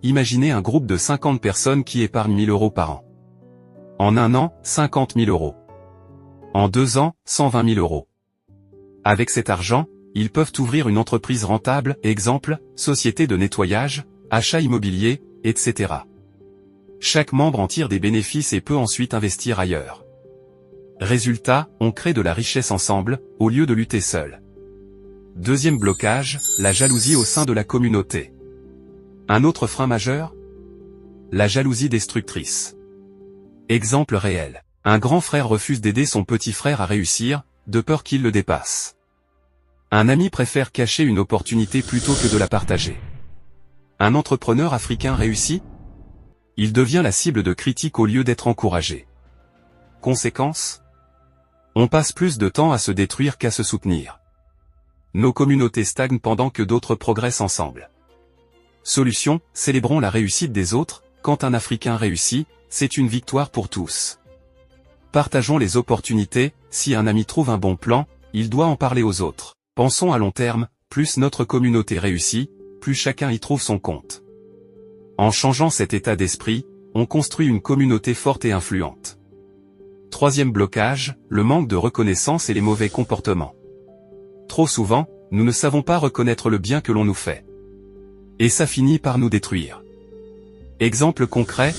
imaginez un groupe de 50 personnes qui épargnent 1000 € par an. En un an, 50 000 €. En 2 ans, 120 000 €. Avec cet argent, ils peuvent ouvrir une entreprise rentable, exemple, société de nettoyage, achat immobilier, etc. Chaque membre en tire des bénéfices et peut ensuite investir ailleurs. Résultat, on crée de la richesse ensemble, au lieu de lutter seul. Deuxième blocage, la jalousie au sein de la communauté. Un autre frein majeur? La jalousie destructrice. Exemple réel. Un grand frère refuse d'aider son petit frère à réussir, de peur qu'il le dépasse. Un ami préfère cacher une opportunité plutôt que de la partager. Un entrepreneur africain réussit? Il devient la cible de critiques au lieu d'être encouragé. Conséquence? On passe plus de temps à se détruire qu'à se soutenir. Nos communautés stagnent pendant que d'autres progressent ensemble. Solution, célébrons la réussite des autres. Quand un Africain réussit, c'est une victoire pour tous. Partageons les opportunités. Si un ami trouve un bon plan, il doit en parler aux autres. Pensons à long terme, plus notre communauté réussit, plus chacun y trouve son compte. En changeant cet état d'esprit, on construit une communauté forte et influente. Troisième blocage, le manque de reconnaissance et les mauvais comportements. Trop souvent, nous ne savons pas reconnaître le bien que l'on nous fait. Et ça finit par nous détruire. Exemple concret,